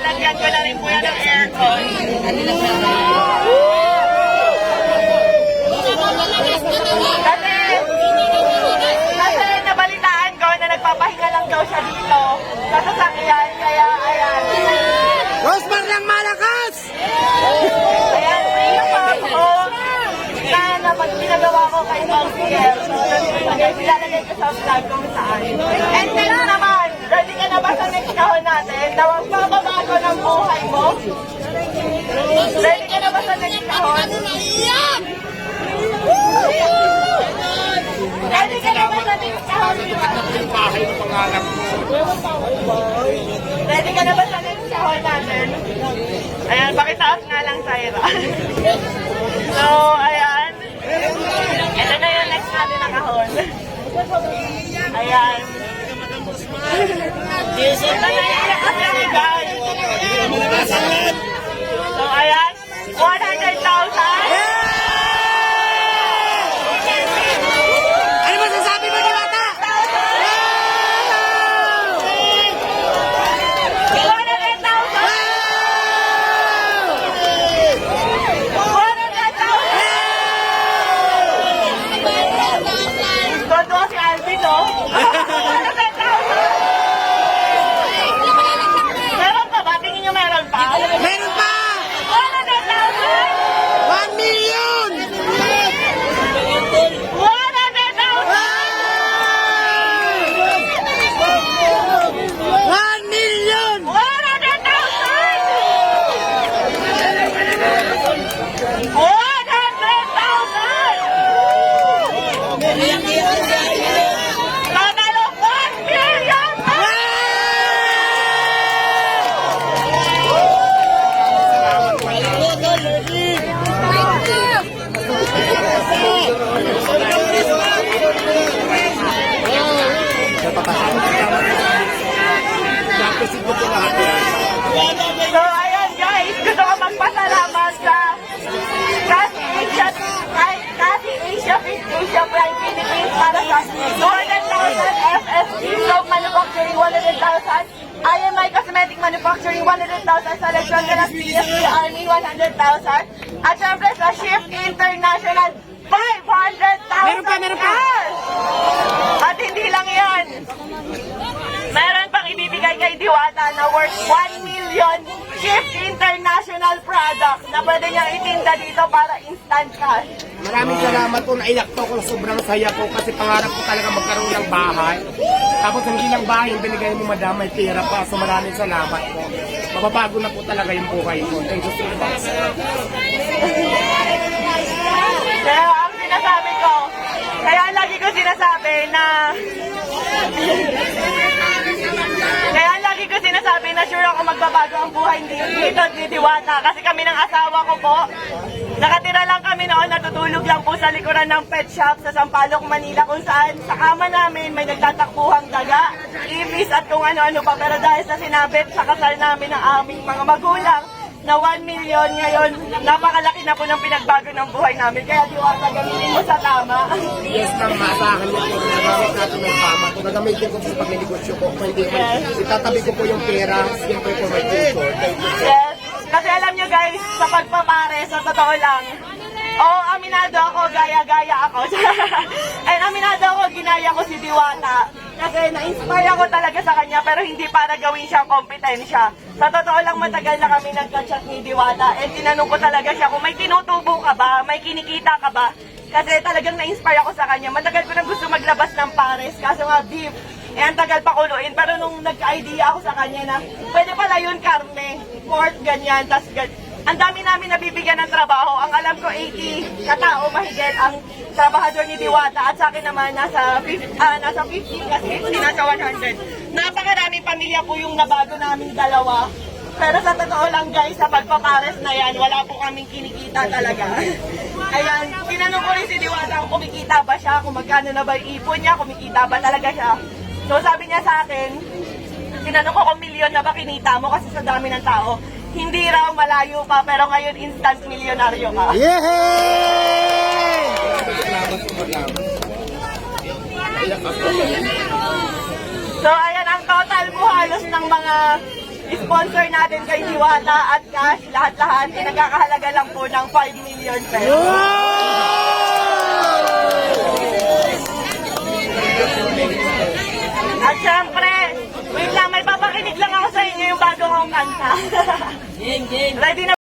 nilagyan ko na rin po yan ng aircon. Kasi nabalitaan ko na nagpapahinga lang daw siya dito sa sasakyan, kaya ayan. Rosmar ng malakas! Ayan, pinapap ko na pag pinagawa ko kay Mousier. So, ilalagay ko sa vlog kung saan. And next naman, ready ka na ba sa next kahon natin na magbabago ng buhay mo? Ready ka na ba sa next kahon? Ready ka na ba sa next kahon? Yung bahay ng pangarap ko. Ready ka na ba sa next kahon natin? Ayan, pakitaas nga lang, Tyra. So, ayan. Ito na yung next natin na kahon. Ayan. Ito na yung next natin, guys. So, ayan. 100,000. Ano masasabi mo, Diwata? 100,000. Todo si Alvin, no? 100,000. Meron pa ba? Tingin nyo meron pa? Meron pa! 100,000. 1 million! 1 million! So, ayan guys, gusto ko magpasalamat sa Cathy Asia Prime Philippines para sa 200,000 FSC Soap Manufacturing 100,000, IMI Cosmetic Manufacturing 100,000, sa Lechon de las PSP Army 100,000, at syempre sa Shift International 500,000. Meron pa! cash! At hindi lang yan. Meron pang ibibigay kay Diwata na worth 1 million Shift International product na pwede niyang itinda dito para instant cash. Maraming salamat po, naiyak po ako, sobrang saya po kasi pangarap ko talaga magkaroon ng bahay. Tapos hindi lang bahay, yung binigay mo madam, may pera pa. So maraming salamat po. Mababago na po talaga yung buhay ko. Thank you so much. Kaya ang sinasabi ko, kaya lagi ko sinasabi na sure ako magbabago ang buhay dito ni Diwata. Kasi kami ng asawa ko po, nakatira lang kami noon, natutulog lang po sa likuran ng pet shop sa Sampaloc, Manila, kung saan sa kama namin may nagtatakbuhang daga, ibis at kung ano-ano pa. Pero dahil sa sinabit sa kasal namin ng aming mga magulang, na 1 million ngayon, napakalaki na po ng pinagbago ng buhay namin. Kaya Diwata, gamitin mo sa tama. Yes, ma'am, maasahan niyo po. Nagamit natin ng tama. Kung nagamitin ko po sa pag-negosyo ko, kung hindi ko, itatabi ko po yung pera, siyempre po may future. Yes. Kasi alam nyo guys, sa pagpapare, sa totoo lang, aminado ako, gaya-gaya ako. And aminado ako, ginaya ko si Diwata. Kasi na-inspire ako talaga sa kanya, pero hindi para gawin siyang kompetensya. Sa totoo lang, matagal na kami nagka-chat ni Diwata. And tinanong ko talaga siya kung may tinutubo ka ba, may kinikita ka ba. Kasi talagang na-inspire ako sa kanya. Matagal ko na gusto maglabas ng pares, kaso nga beef. Eh, ang tagal pakuluin. Pero nung nagka-idea ako sa kanya na pwede pala yun karne, pork, ganyan, tas ang dami namin nabibigyan ng trabaho. Ang alam ko, 80 katao mahigit ang trabahador ni Diwata. At sa akin naman, nasa 50 kasi hindi nasa 100. Napakaraming pamilya po yung nabago naming dalawa. Pero sa totoo lang guys, sa pagpapares na yan, wala po kaming kinikita talaga. Ayan, tinanong ko rin si Diwata kung kumikita ba siya, kung magkano na ba yung ipon niya, kumikita ba talaga siya. So sabi niya sa akin, tinanong ko kung milyon na ba kinita mo kasi sa dami ng tao. Hindi raw, malayo pa, pero ngayon instant milyonaryo ka. Yehey! So ayan ang total mo halos ng mga sponsor natin kay Diwata at cash, lahat-lahat, ay nagkakahalaga lang po ng 5 million pesos. At syempre, wait lang, may papakinig lang ako sa inyo yung bago kong kanta. Ready na